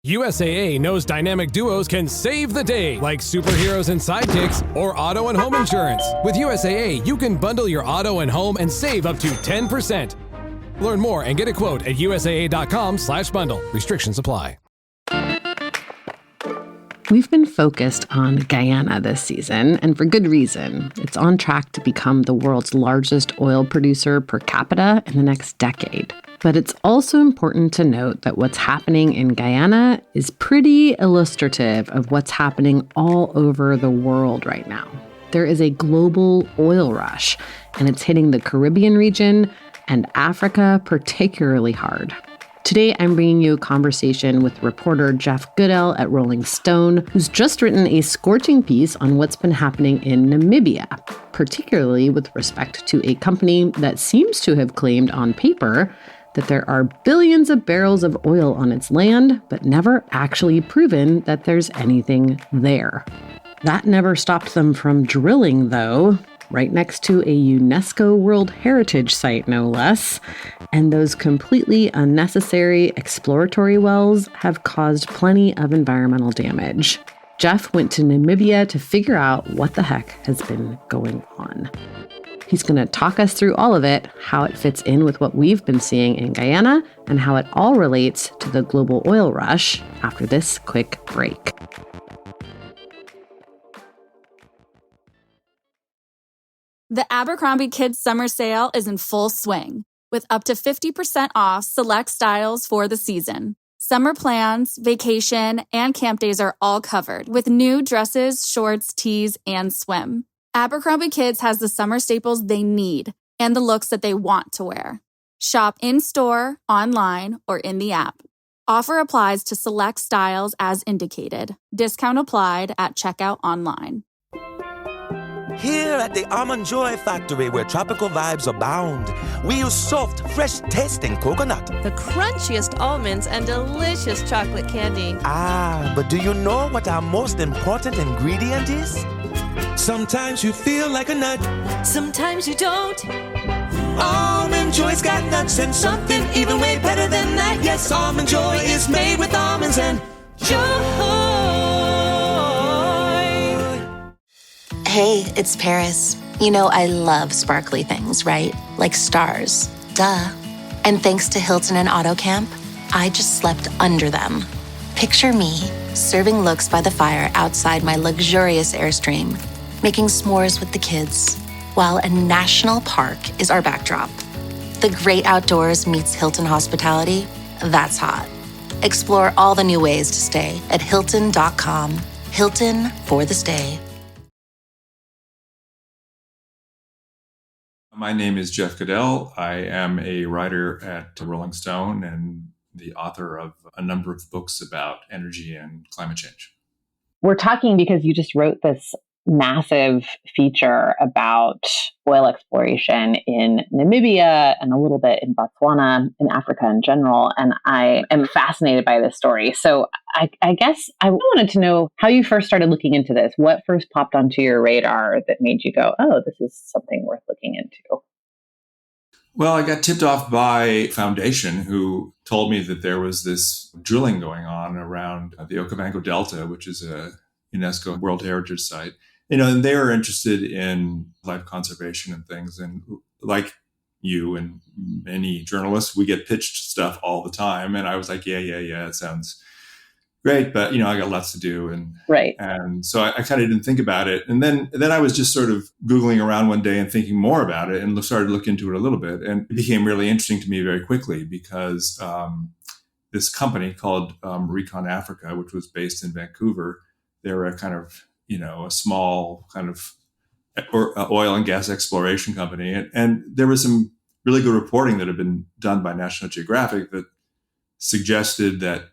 USAA knows dynamic duos can save the day, like superheroes and sidekicks or auto and home insurance. With USAA, you can bundle your auto and home and save up to 10%. Learn more and get a quote at usaa.com/bundle. Restrictions apply. We've been focused on Guyana this season, and for good reason. It's on track to become the world's largest oil producer per capita in the next decade. But it's also important to note that what's happening in Guyana is pretty illustrative of what's happening all over the world right now. There is a global oil rush, and it's hitting the Caribbean region and Africa particularly hard. Today, I'm bringing you a conversation with reporter Jeff Goodell at Rolling Stone, who's just written a scorching piece on what's been happening in Namibia, particularly with respect to a company that seems to have claimed on paper that there are billions of barrels of oil on its land, but never actually proven that there's anything there. That never stopped them from drilling, though, right next to a UNESCO World Heritage Site, no less. And those completely unnecessary exploratory wells have caused plenty of environmental damage. Jeff went to Namibia to figure out what the heck has been going on. He's going to talk us through all of it, how it fits in with what we've been seeing in Guyana, and how it all relates to the global oil rush after this quick break. The Abercrombie Kids Summer Sale is in full swing, with up to 50% off select styles for the season. Summer plans, vacation, and camp days are all covered, with new dresses, shorts, tees, and swim. Abercrombie Kids has the summer staples they need and the looks that they want to wear. Shop in-store, online, or in the app. Offer applies to select styles as indicated. Discount applied at checkout online. Here at the Almond Joy Factory, where tropical vibes abound, we use soft, fresh-tasting coconut. The crunchiest almonds and delicious chocolate candy. Ah, but do you know what our most important ingredient is? Sometimes you feel like a nut. Sometimes you don't. Almond Joy's got nuts and something even way better than that. Yes, Almond Joy is made with almonds and joy. Hey, it's Paris. You know I love sparkly things, right? Like stars. Duh. And thanks to Hilton and AutoCamp, I just slept under them. Picture me, serving looks by the fire outside my luxurious Airstream, making s'mores with the kids, while a national park is our backdrop. The great outdoors meets Hilton hospitality. That's hot. Explore all the new ways to stay at Hilton.com. Hilton for the stay. My name is Jeff Goodell. I am a writer at Rolling Stone and the author of a number of books about energy and climate change. We're talking because you just wrote this massive feature about oil exploration in Namibia and a little bit in Botswana, in Africa in general. And I am fascinated by this story. So I guess I wanted to know how you first started looking into this. What first popped onto your radar that made you go, oh, this is something worth looking into? Well, I got tipped off by a foundation who told me that there was this drilling going on around the Okavango Delta, which is a UNESCO World Heritage Site. And they were interested in life conservation and things. And like you and many journalists, we get pitched stuff all the time. And I was like, yeah, it sounds great, but I got lots to do. And right. And so I kind of didn't think about it. And then I was just sort of Googling around one day and thinking more about it and started to look into it a little bit. And it became really interesting to me very quickly because this company called Recon Africa, which was based in Vancouver, they were a kind of, a small kind of oil and gas exploration company. And there was some really good reporting that had been done by National Geographic that suggested that,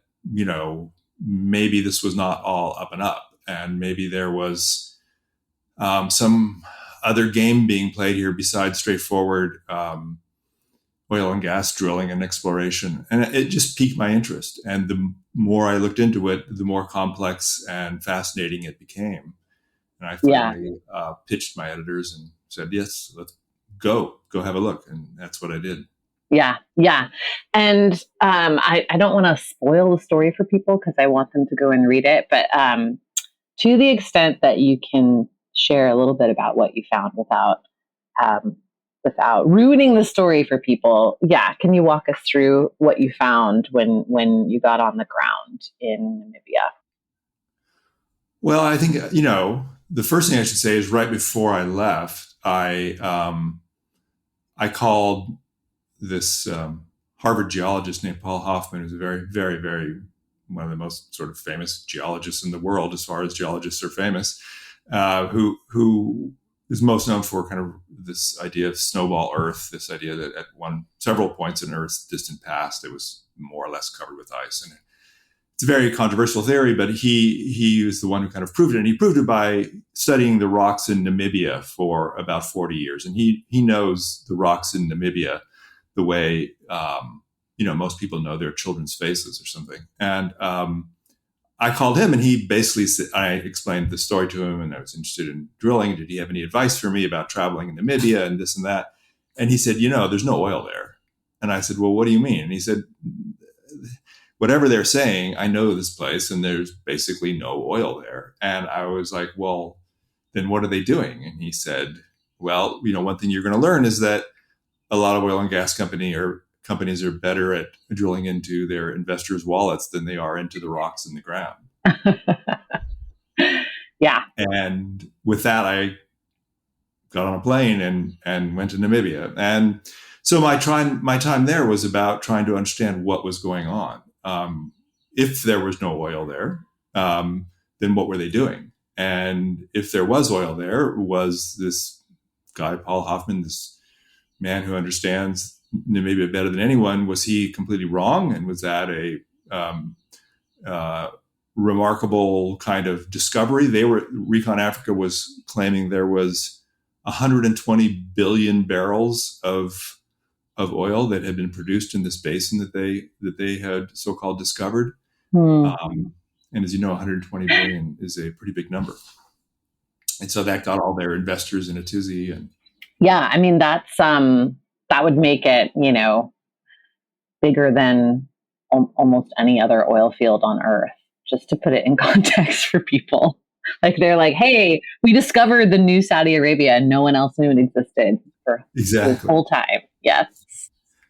maybe this was not all up and up. And maybe there was some other game being played here besides straightforward oil and gas drilling and exploration. And it just piqued my interest. And the more I looked into it, the more complex and fascinating it became. And I finally pitched my editors and said, yes, let's go have a look. And that's what I did. Yeah. Yeah. And I don't want to spoil the story for people because I want them to go and read it. But to the extent that you can share a little bit about what you found um, without ruining the story for people, yeah, can you walk us through what you found when you got on the ground in Namibia? Well, I think, the first thing I should say is right before I left, I called this Harvard geologist named Paul Hoffman, who's a very, very, very one of the most sort of famous geologists in the world, as far as geologists are famous, who is most known for kind of this idea of snowball Earth, this idea that at several points in Earth's distant past, it was more or less covered with ice. And it's a very controversial theory, but he was the one who kind of proved it. And he proved it by studying the rocks in Namibia for about 40 years. And he knows the rocks in Namibia the way, most people know their children's faces or something. And I called him, and he basically said, I explained the story to him, and I was interested in drilling. Did he have any advice for me about traveling in Namibia and this and that? And he said, there's no oil there. And I said, well, what do you mean? And he said, whatever they're saying, I know this place, and there's basically no oil there. And I was like, well, then what are they doing? And he said, well, one thing you're going to learn is that a lot of oil and gas companies are better at drilling into their investors' wallets than they are into the rocks in the ground. Yeah. And with that, I got on a plane and went to Namibia. And so my time there was about trying to understand what was going on. If there was no oil there, then what were they doing? And if there was oil there, was this guy, Paul Hoffman, this man who understands Namibia better than anyone, was he completely wrong? And was that a remarkable kind of discovery? Recon Africa was claiming there was 120 billion barrels of oil that had been produced in this basin that they had so-called discovered. And as you know, 120 billion is a pretty big number. And so that got all their investors in a tizzy. And yeah, I mean, that's that would make it, bigger than almost any other oil field on Earth, just to put it in context for people. Like, they're like, hey, we discovered the new Saudi Arabia and no one else knew it existed for this whole time. Yes.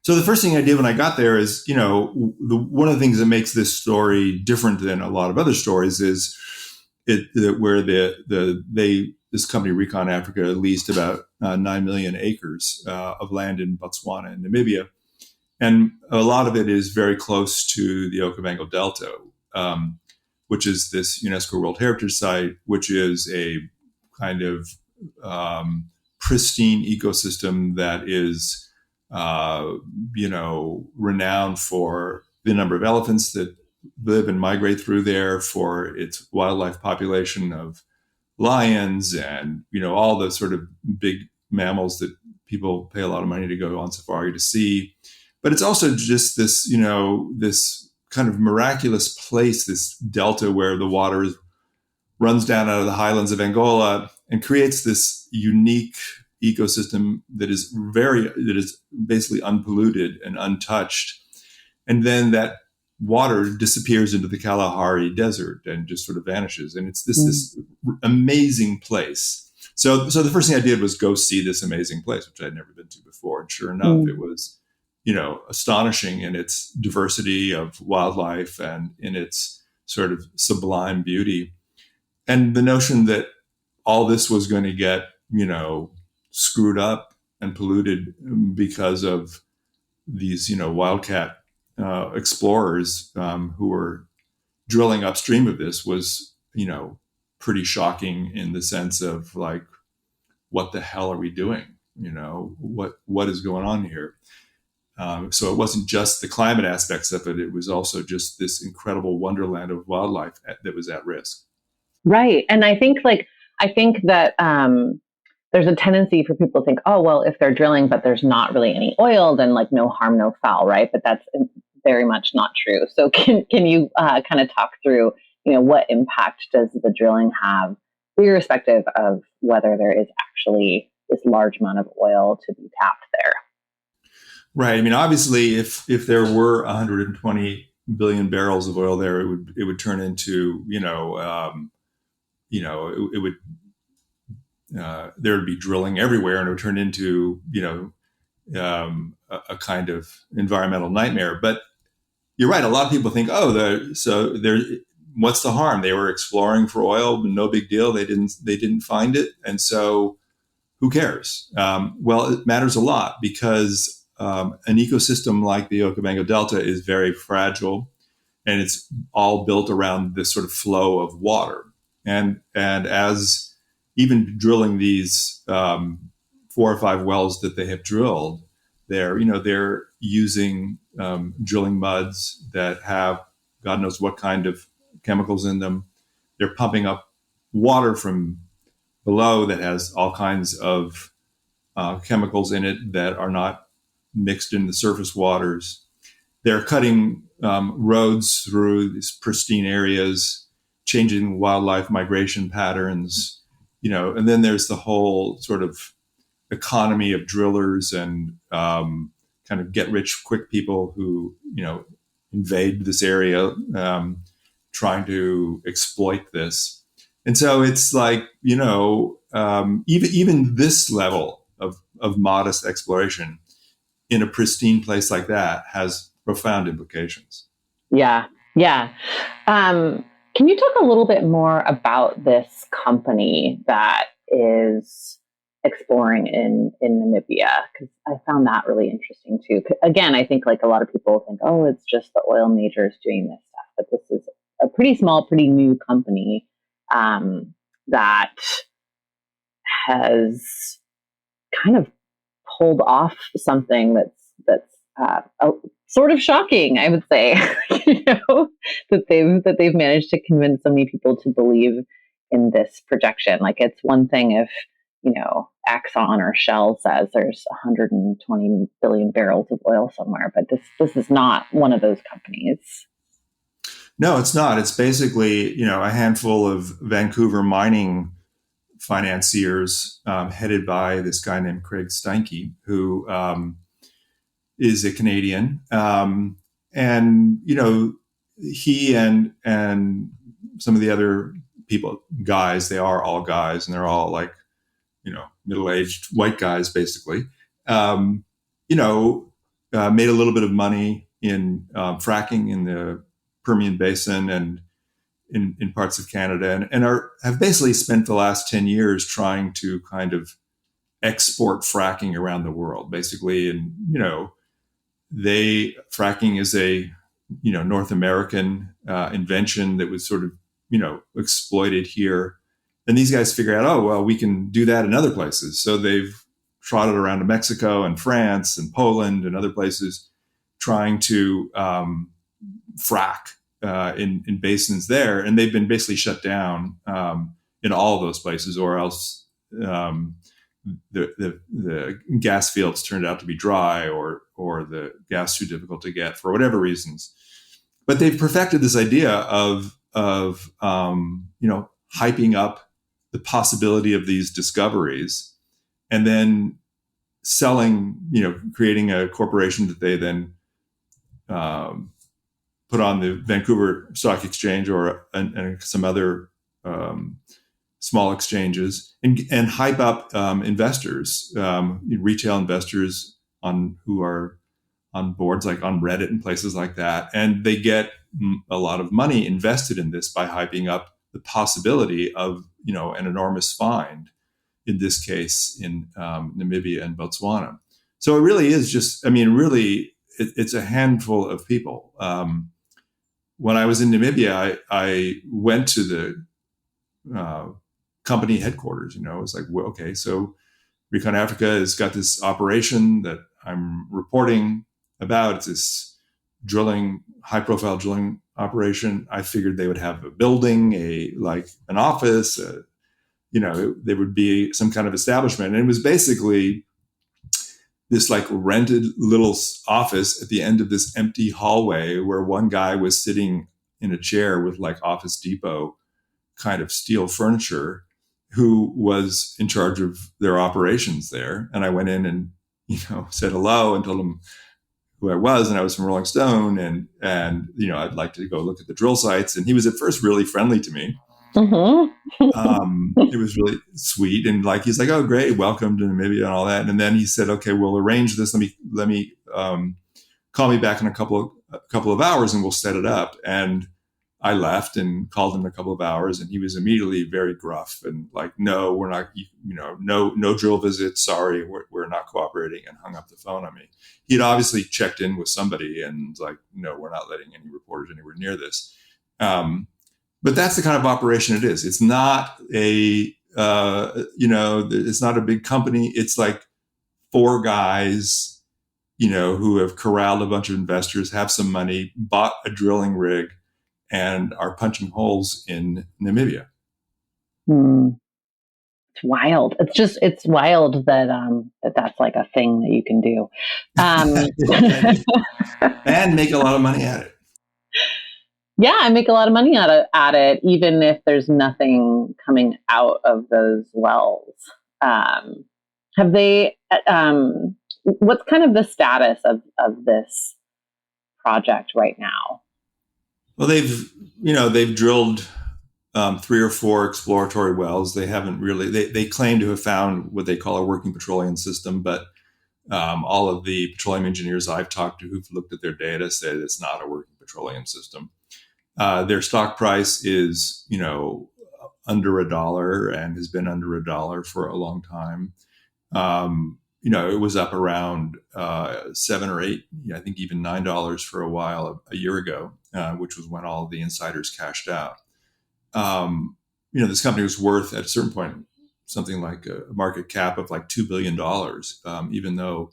So the first thing I did when I got there is, one of the things that makes this story different than a lot of other stories is where this company Recon Africa leased about 9 million acres of land in Botswana and Namibia, and a lot of it is very close to the Okavango Delta, which is this UNESCO World Heritage Site, which is a kind of pristine ecosystem that is renowned for the number of elephants that live and migrate through there, for its wildlife population of lions and, all the sort of big mammals that people pay a lot of money to go on safari to see. But it's also just this, this kind of miraculous place, this delta where the water runs down out of the highlands of Angola and creates this unique ecosystem that is basically unpolluted and untouched. And then that water disappears into the Kalahari Desert and just sort of vanishes. And it's this amazing place. So the first thing I did was go see this amazing place, which I'd never been to before. And sure enough, it was, astonishing in its diversity of wildlife and in its sort of sublime beauty. And the notion that all this was going to get, screwed up and polluted because of these, wildcat explorers who were drilling upstream of this was, pretty shocking in the sense of like, what the hell are we doing? What is going on here? So it wasn't just the climate aspects of it. It was also just this incredible wonderland of wildlife that was at risk. Right. And I think that there's a tendency for people to think, oh, well, if they're drilling, but there's not really any oil, then like no harm, no foul. Right. But that's very much not true. So can you kind of talk through, what impact does the drilling have, irrespective of whether there is actually this large amount of oil to be tapped there? Right. I mean, obviously, if there were 120 billion barrels of oil there, it would turn into it would there would be drilling everywhere, and it would turn into a kind of environmental nightmare. But you're right. A lot of people think, what's the harm? They were exploring for oil, no big deal. They didn't find it, and so who cares? Well, it matters a lot because an ecosystem like the Okavango Delta is very fragile, and it's all built around this sort of flow of water. And as even drilling these 4 or 5 wells that they have drilled, they're using drilling muds that have God knows what kind of chemicals in them. They're pumping up water from below that has all kinds of chemicals in it that are not mixed in the surface waters. They're cutting roads through these pristine areas, changing wildlife migration patterns, and then there's the whole sort of economy of drillers and kind of get rich quick people who, invade this area, trying to exploit this. And so it's like, even this level of modest exploration in a pristine place like that has profound implications. Yeah. Yeah. Can you talk a little bit more about this company that is exploring in Namibia? Because I found that really interesting too. Again, I think like a lot of people think, oh, it's just the oil majors doing this stuff, but this is a pretty small, pretty new company that has kind of pulled off something that's sort of shocking, I would say, that they've managed to convince so many people to believe in this projection. Like, it's one thing if, Exxon or Shell says there's 120 billion barrels of oil somewhere, but this is not one of those companies. No, it's not. It's basically, a handful of Vancouver mining financiers headed by this guy named Craig Steinke, who is a Canadian. And, he and some of the other guys, they are all guys, and they're all like, middle-aged white guys, basically, made a little bit of money in fracking in the Permian Basin and in parts of Canada, and have basically spent the last 10 years trying to kind of export fracking around the world, basically. And, fracking is a, North American invention that was sort of, exploited here. And these guys figure out, oh, well, we can do that in other places. So they've trotted around to Mexico and France and Poland and other places trying to frack in basins there. And they've been basically shut down in all of those places, or else the gas fields turned out to be dry, or the gas too difficult to get for whatever reasons. But they've perfected this idea of hyping up the possibility of these discoveries, and then selling, creating a corporation that they then put on the Vancouver Stock Exchange and some other small exchanges, and hype up investors, retail investors who are on boards like on Reddit and places like that. And they get a lot of money invested in this by hyping up the possibility of, an enormous find, in this case in Namibia and Botswana. So it really is just, it's a handful of people. When I was in Namibia, I went to the company headquarters. It was like, well, okay, so Recon Africa has got this operation that I'm reporting about. It's this high-profile drilling operation. I figured they would have a building, an office. There would be some kind of establishment, and it was basically this like rented little office at the end of this empty hallway where one guy was sitting in a chair with like Office Depot kind of steel furniture, who was in charge of their operations there. And I went in and, said hello and told him who I was, and I was from Rolling Stone, and I'd like to go look at the drill sites. And he was at first really friendly to me. It was really sweet, and he's like, "Oh, great, welcome to Namibia," and all that. And then he said, "Okay, we'll arrange this. Let me call me back in a couple of hours, and we'll set it up." And I left and called him in a couple of hours, and he was immediately very gruff and like, "No, we're not. No drill visits. Sorry, we're not cooperating," and hung up the phone on me. He'd obviously checked in with somebody and like, "No, we're not letting any reporters anywhere near this." But that's the kind of operation it is. It's not it's not a big company. It's like four guys, who have corralled a bunch of investors, have some money, bought a drilling rig, and are punching holes in Namibia. It's wild. It's wild that that's like a thing that you can do. And make a lot of money at it. Yeah, I make a lot of money at it, even if there's nothing coming out of those wells. Have they? What's kind of the status of this project right now? Well, they've drilled 3 or 4 exploratory wells. They haven't really. They claim to have found what they call a working petroleum system, but all of the petroleum engineers I've talked to who've looked at their data said it's not a working petroleum system. Their stock price is, under $1 and has been under $1 for a long time. It was up around 7 or 8, I think even $9 for a while a year ago, which was when all of the insiders cashed out. This company was worth at a certain point something like a market cap of like $2 billion, even though,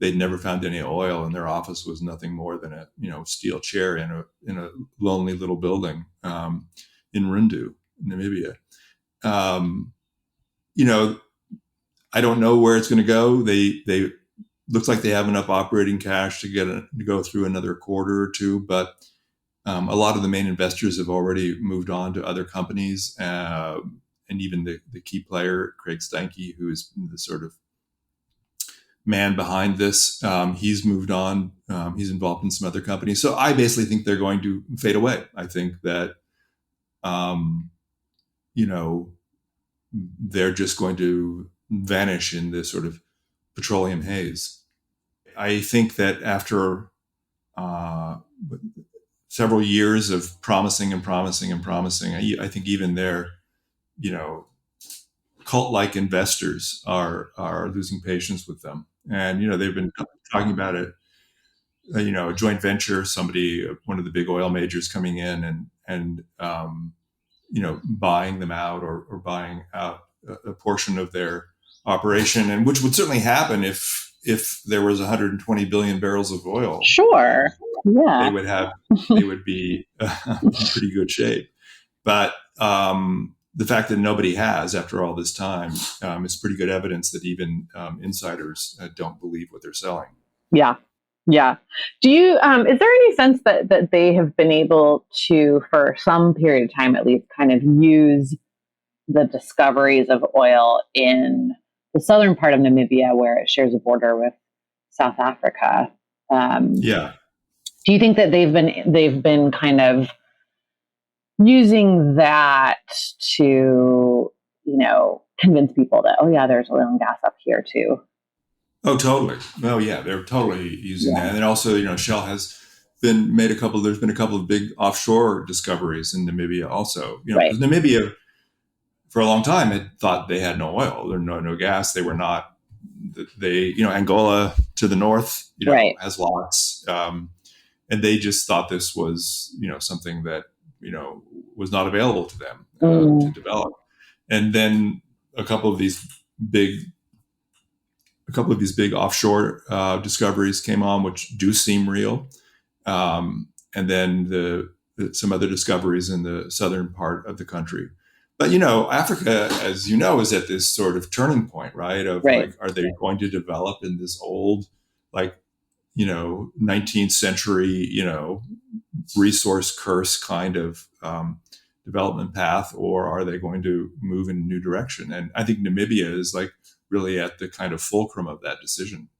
they'd never found any oil, and their office was nothing more than a steel chair in a lonely little building in Rundu, Namibia. I don't know where it's going to go. They looks like they have enough operating cash to go through another quarter or two, but a lot of the main investors have already moved on to other companies, and even the key player, Craig Steinke, who is the sort of man behind this, he's moved on. He's involved in some other companies. So I basically think they're going to fade away. I think that, they're just going to vanish in this sort of petroleum haze. I think that after several years of promising, I think even their, cult-like investors are losing patience with them. And, they've been talking about it, a joint venture, one of the big oil majors coming in and buying them out or buying out a portion of their operation, and which would certainly happen if there was 120 billion barrels of oil. Sure. Yeah. They would be in pretty good shape. But the fact that nobody has after all this time is pretty good evidence that even insiders don't believe what they're selling. Yeah. Yeah. Do you, is there any sense that they have been able to, for some period of time at least, kind of use the discoveries of oil in the southern part of Namibia where it shares a border with South Africa? Yeah. Do you think that they've been kind of using that to, convince people that, oh yeah, there's oil and gas up here too? Oh, totally. Oh yeah, they're totally using that. And then also, Shell has there's been a couple of big offshore discoveries in Namibia also. Right. Because Namibia for a long time had thought they had no oil, there no gas. They were not, Angola to the north, right, has lots. And they just thought this was, something that, was not available to them to develop. And then a couple of these big offshore discoveries came on, which do seem real. And then some other discoveries in the southern part of the country. But, Africa, as you know, is at this sort of turning point, right? Like, are they going to develop in this old, 19th century, resource curse kind of development path, or are they going to move in a new direction? And I think Namibia is really at the kind of fulcrum of that decision.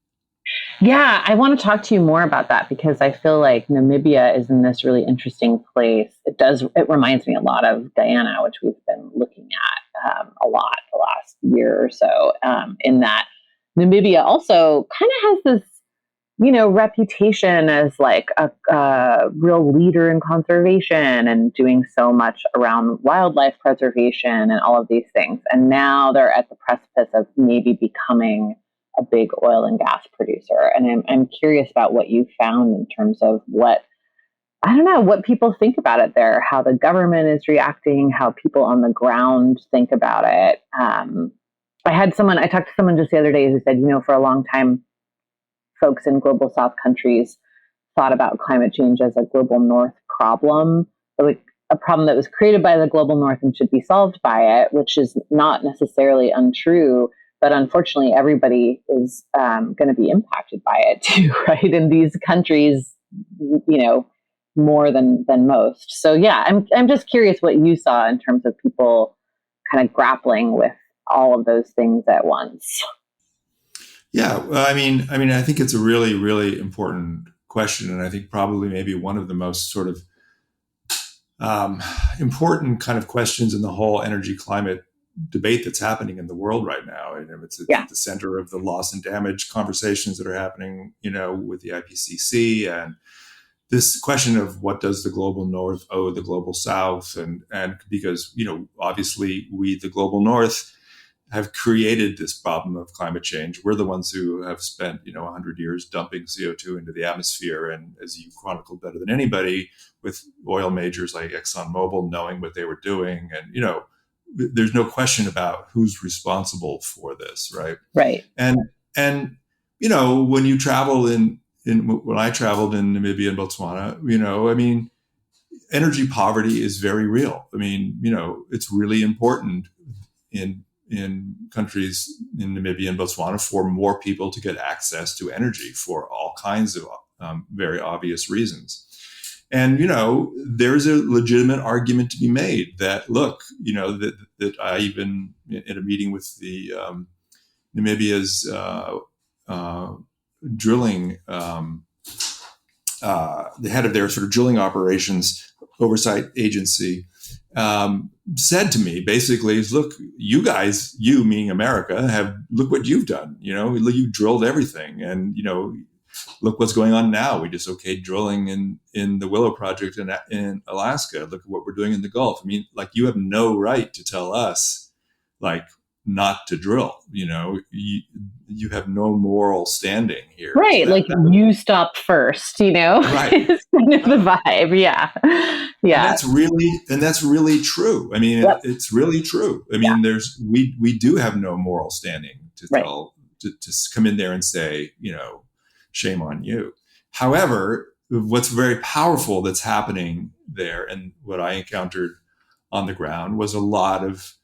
Yeah, I want to talk to you more about that because I feel like Namibia is in this really interesting place. It reminds me a lot of Guyana, which we've been looking at a lot the last year or so, in that Namibia also kind of has this, reputation as like a real leader in conservation and doing so much around wildlife preservation and all of these things. And now they're at the precipice of maybe becoming a big oil and gas producer. And I'm curious about what you found in terms of I don't know, what people think about it there, how the government is reacting, how people on the ground think about it. I talked to someone just the other day who said, for a long time, folks in global South countries thought about climate change as a global North problem, like a problem that was created by the global North and should be solved by it, which is not necessarily untrue. But unfortunately, everybody is going to be impacted by it too, right? In these countries, more than most. So yeah, I'm just curious what you saw in terms of people kind of grappling with all of those things at once. Yeah, well, I think it's a really, really important question, and I think probably maybe one of the most sort of important kind of questions in the whole energy climate debate that's happening in the world right now. And it's at the center of the loss and damage conversations that are happening, with the IPCC, and this question of what does the global North owe the global South, and because obviously we, the global North, have created this problem of climate change. We're the ones who have spent 100 years dumping CO2 into the atmosphere, and as you chronicled better than anybody, with oil majors like ExxonMobil knowing what they were doing, and there's no question about who's responsible for this, right? Right. And when you travel when I traveled in Namibia and Botswana, energy poverty is very real. It's really important in countries in Namibia and Botswana for more people to get access to energy for all kinds of very obvious reasons. And, there's a legitimate argument to be made that, look, that I even in a meeting with the Namibia's drilling, the head of their sort of drilling operations oversight agency, said to me basically is, look, you guys, you meaning America, look what you've done. You drilled everything, and look what's going on now. We just okayed drilling in the Willow Project in Alaska. Look at what we're doing in the Gulf. You have no right to tell us not to drill. You have no moral standing here. Right. You stop first, Right. It's kind of the vibe. Yeah. Yeah. And that's really true. Yep. It's really true. We do have no moral standing to tell, to come in there and say, shame on you. However, what's very powerful that's happening there, and what I encountered on the ground, was a lot of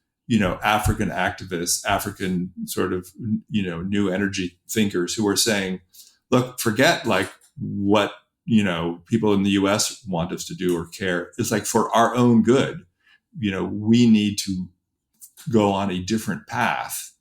African activists, African sort of, new energy thinkers who are saying, look, forget what, people in the US want us to do or care. It's for our own good, we need to go on a different path,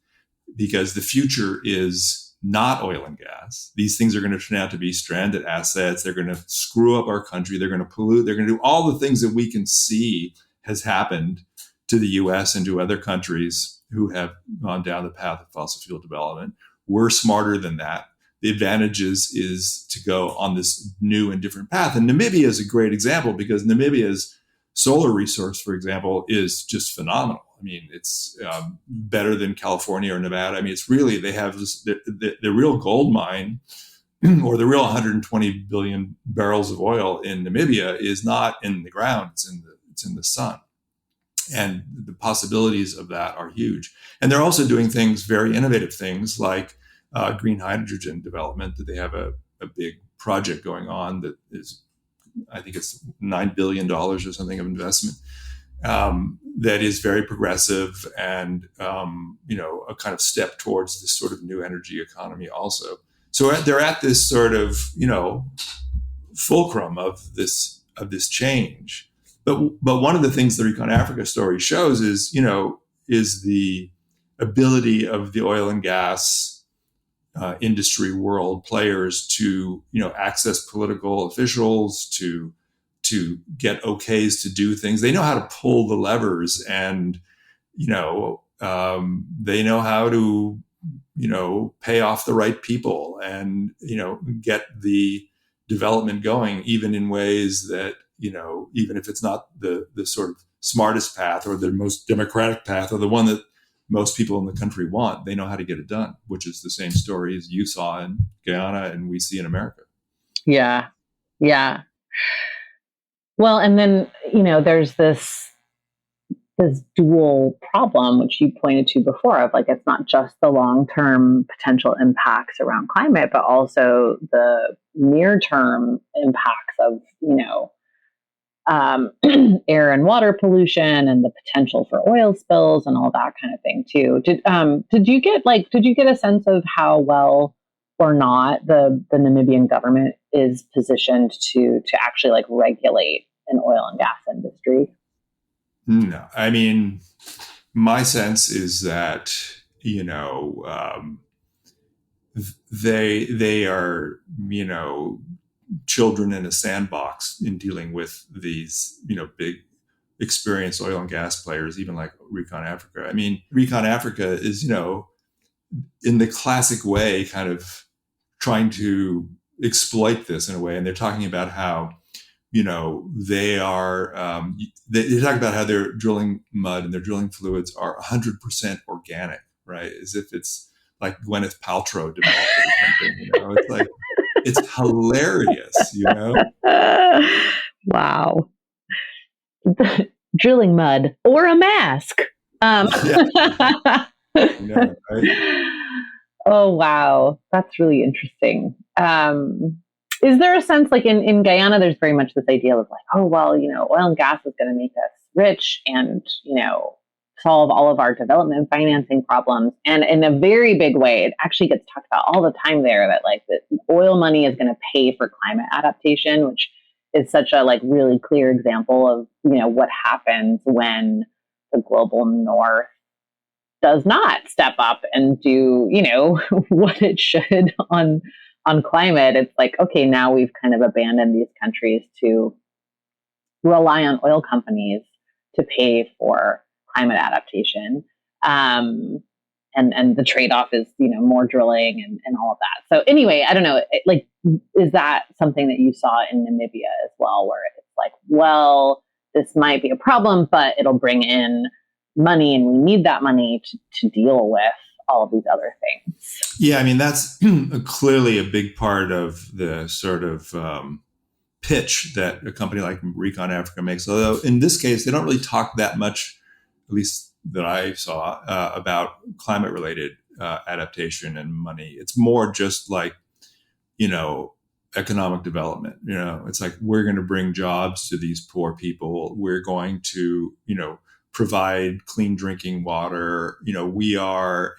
because the future is not oil and gas. These things are going to turn out to be stranded assets. They're going to screw up our country. They're going to pollute. They're going to do all the things that we can see has happened to the US and to other countries who have gone down the path of fossil fuel development. We're smarter than that. The advantage is to go on this new and different path. And Namibia is a great example, because Namibia's solar resource, for example, is just phenomenal. It's better than California or Nevada. It's really, they have the real gold mine, or the real 120 billion barrels of oil in Namibia is not in the ground. It's in the sun. And the possibilities of that are huge. And they're also doing things, very innovative things, like green hydrogen development, that they have a big project going on that is, I think it's $9 billion or something of investment, that is very progressive and, a kind of step towards this sort of new energy economy also. So they're at this sort of, fulcrum of this change. But one of the things the Recon Africa story shows is the ability of the oil and gas industry world players to, access political officials, to get okays to do things. They know how to pull the levers, and they know how to pay off the right people, and get the development going, even in ways that even if it's not the sort of smartest path or the most democratic path or the one that most people in the country want, they know how to get it done, which is the same story as you saw in Guyana and we see in America. Yeah. Yeah. Well, and then, there's this dual problem, which you pointed to before, of like, it's not just the long-term potential impacts around climate, but also the near-term impacts of, air and water pollution and the potential for oil spills and all that kind of thing too. Did you get a sense of how well or not the Namibian government is positioned to actually like regulate an oil and gas industry? No, I mean, my sense is that they are children in a sandbox in dealing with these big experienced oil and gas players, even like Recon Africa. I mean, Recon Africa is in the classic way kind of trying to exploit this in a way, and they're talking about how they talk about how their drilling mud and their drilling fluids are 100% organic, right? As if it's like Gwyneth Paltrow developed it or something. It's like, it's hilarious, Wow. Drilling mud or a mask. Yeah. Right? Oh, wow. That's really interesting. Is there a sense like in Guyana, there's very much this idea of like, oh, well, oil and gas is going to make us rich and, solve all of our development financing problems. And in a very big way, it actually gets talked about all the time there that like the oil money is going to pay for climate adaptation, which is such a like really clear example of, what happens when the global north does not step up and do, what it should on climate. It's like, okay, now we've kind of abandoned these countries to rely on oil companies to pay for climate adaptation. And the trade-off is, more drilling and all of that. So anyway, I don't know, is that something that you saw in Namibia as well, where it's like, well, this might be a problem, but it'll bring in money and we need that money to deal with all of these other things? Yeah, I mean, that's clearly a big part of the sort of pitch that a company like Recon Africa makes. Although in this case, they don't really talk that much, at least that I saw, about climate-related adaptation and money. It's more just like, economic development. It's like, we're going to bring jobs to these poor people. We're going to, provide clean drinking water. We are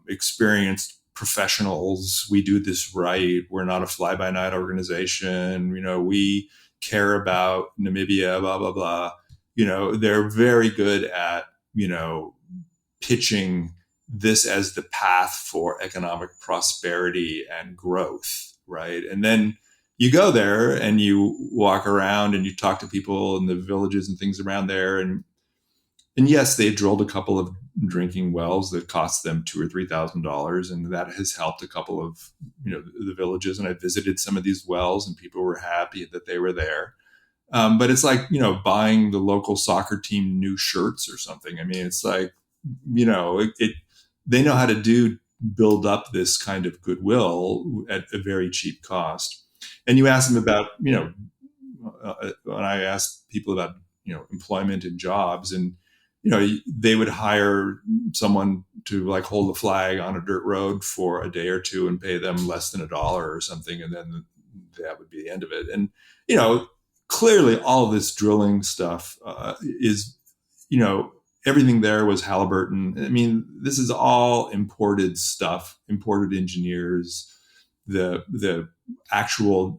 experienced professionals. We do this right. We're not a fly-by-night organization. We care about Namibia, blah, blah, blah. They're very good at, pitching this as the path for economic prosperity and growth, right? And then you go there and you walk around and you talk to people in the villages and things around there. And yes, they drilled a couple of drinking wells that cost them $2,000 or $3,000. And that has helped a couple of, the villages. And I visited some of these wells and people were happy that they were there. But it's like, buying the local soccer team new shirts or something. I mean, it's like, they know how to build up this kind of goodwill at a very cheap cost. And you ask them about, when I asked people about, employment and jobs, and, they would hire someone to like hold a flag on a dirt road for a day or two and pay them less than $1 or something. And then that would be the end of it. And, clearly all of this drilling stuff is, everything there was Halliburton. I mean, this is all imported stuff, imported engineers. The actual,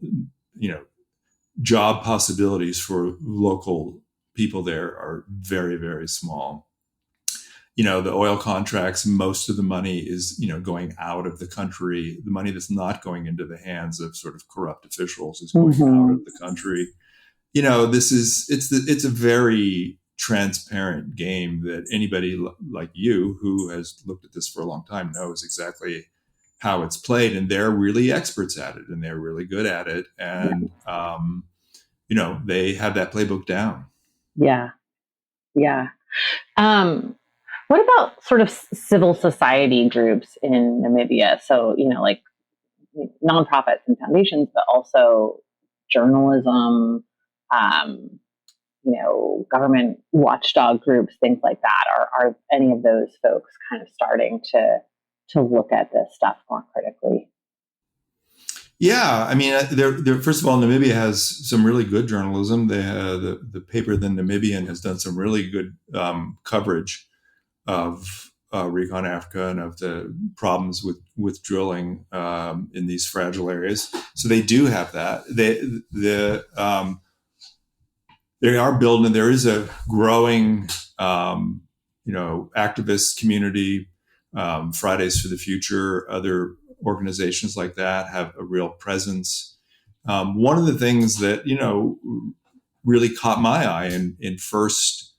job possibilities for local people there are very, very small. the oil contracts, most of the money is, going out of the country. The money that's not going into the hands of sort of corrupt officials is going out of the country. It's a very transparent game that anybody like you who has looked at this for a long time knows exactly how it's played, and they're really experts at it, and they're really good at it, and they have that playbook down. Yeah. What about sort of civil society groups in Namibia? So, like nonprofits and foundations, but also journalism, government watchdog groups, things like that. Are any of those folks kind of starting to look at this stuff more critically? Yeah, I mean, first of all, Namibia has some really good journalism. The paper, The Namibian, has done some really good coverage of Recon Africa and of the problems with drilling in these fragile areas. So they do have that. They are building. There is a growing, activist community. Fridays for the Future, other organizations like that have a real presence. One of the things that really caught my eye in first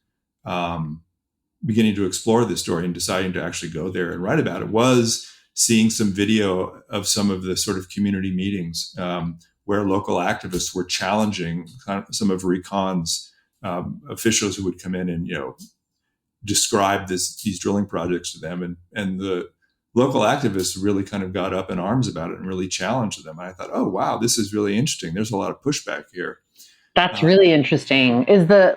beginning to explore this story and deciding to actually go there and write about it was seeing some video of some of the sort of community meetings where local activists were challenging some of Recon's officials who would come in and describe these drilling projects to them, and the local activists really kind of got up in arms about it and really challenged them. And I thought, oh wow, this is really interesting. There's a lot of pushback here. That's really interesting. Is the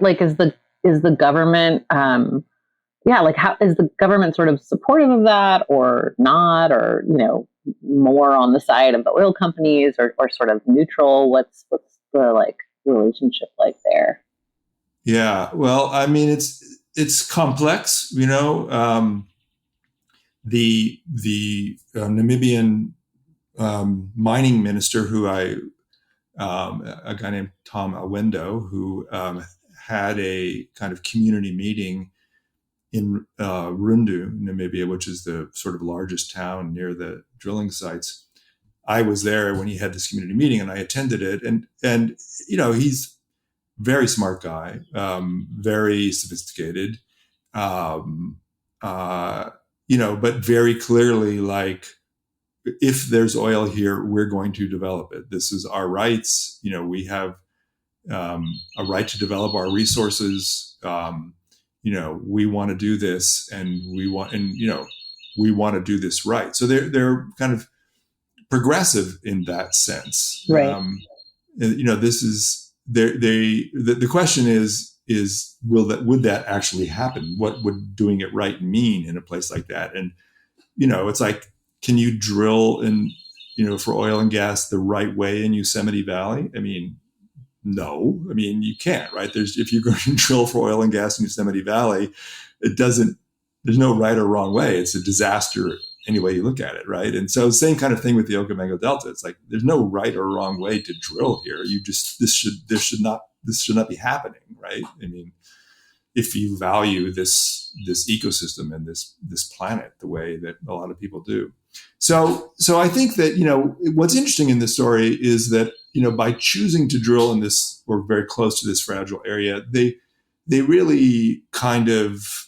government how is the government sort of supportive of that or not, or more on the side of the oil companies or sort of neutral? What's the relationship like there? Yeah, well, I mean, it's complex, the Namibian mining minister, a guy named Tom Awendo, who had a kind of community meeting in Rundu, Namibia, which is the sort of largest town near the drilling sites. I was there when he had this community meeting, and I attended it. And he's a very smart guy, very sophisticated, but very clearly if there's oil here, we're going to develop it. This is our rights. We have a right to develop our resources. We want to do this, and we want to do this right. So they're kind of progressive in that sense, right? This is the question is would that actually happen? What would doing it right mean in a place like that? And it's like, can you drill for oil and gas the right way in Yosemite Valley? I mean, no, I mean, you can't, right? If you're going to drill for oil and gas in Yosemite Valley, there's no right or wrong way. It's a disaster any way you look at it, right? And so same kind of thing with the Okavango Delta. It's like, there's no right or wrong way to drill here. This should not be happening, right? I mean, if you value this ecosystem and this planet the way that a lot of people do. So I think that, what's interesting in this story is that, by choosing to drill in this or very close to this fragile area, they really kind of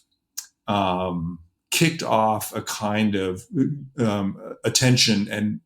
kicked off a kind of attention and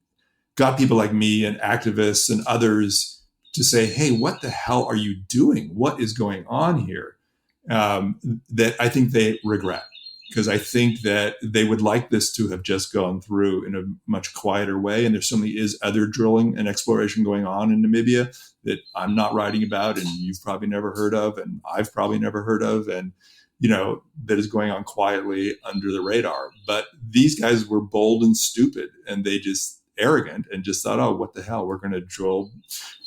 got people like me and activists and others to say, hey, what the hell are you doing? What is going on here? That I think they regret, because I think that they would like this to have just gone through in a much quieter way. And there certainly is other drilling and exploration going on in Namibia that I'm not writing about, and you've probably never heard of, and I've probably never heard of, and that is going on quietly under the radar. But these guys were bold and stupid, and they just arrogant and just thought, oh, what the hell? We're going to drill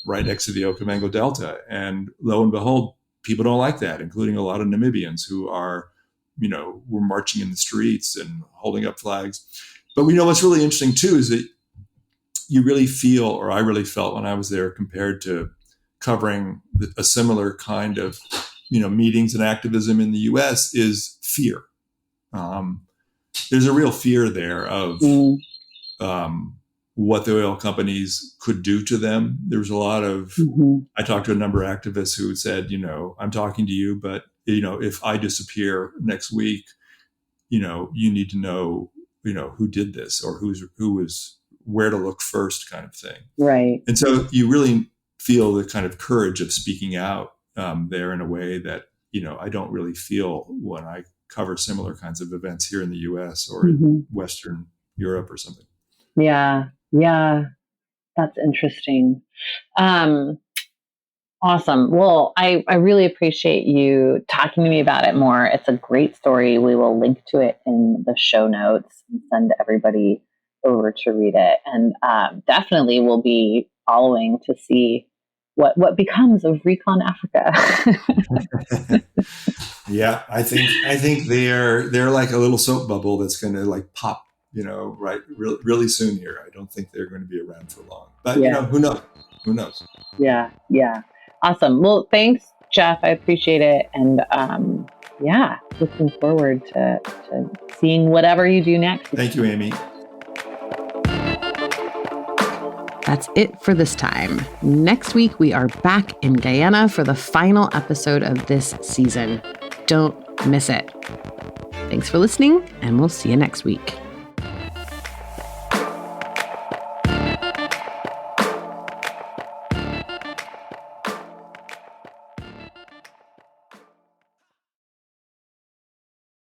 right next to the Okavango Delta. And lo and behold, people don't like that, including a lot of Namibians who were marching in the streets and holding up flags. But what's really interesting too is that you really feel, or I really felt when I was there, compared to covering a similar kind of, meetings and activism in the US, is fear. there's a real fear there of what the oil companies could do to them. There was a lot of, I talked to a number of activists who said, I'm talking to you, but, if I disappear next week, you need to know, who did this or who was where to look first kind of thing. Right. And so you really feel the kind of courage of speaking out there in a way that, I don't really feel when I cover similar kinds of events here in the US or in Western Europe or something. Yeah. Yeah. That's interesting. Awesome. Well, I really appreciate you talking to me about it more. It's a great story. We will link to it in the show notes and send everybody over to read it. And definitely we'll be following to see what becomes of Recon Africa. Yeah, I think they're like a little soap bubble that's going to like pop, really soon here. I don't think they're going to be around for long. But who knows? Who knows? Yeah. Awesome. Well, thanks, Jeff. I appreciate it. And looking forward to seeing whatever you do next. Thank you, Amy. That's it for this time. Next week, we are back in Guyana for the final episode of this season. Don't miss it. Thanks for listening, and we'll see you next week.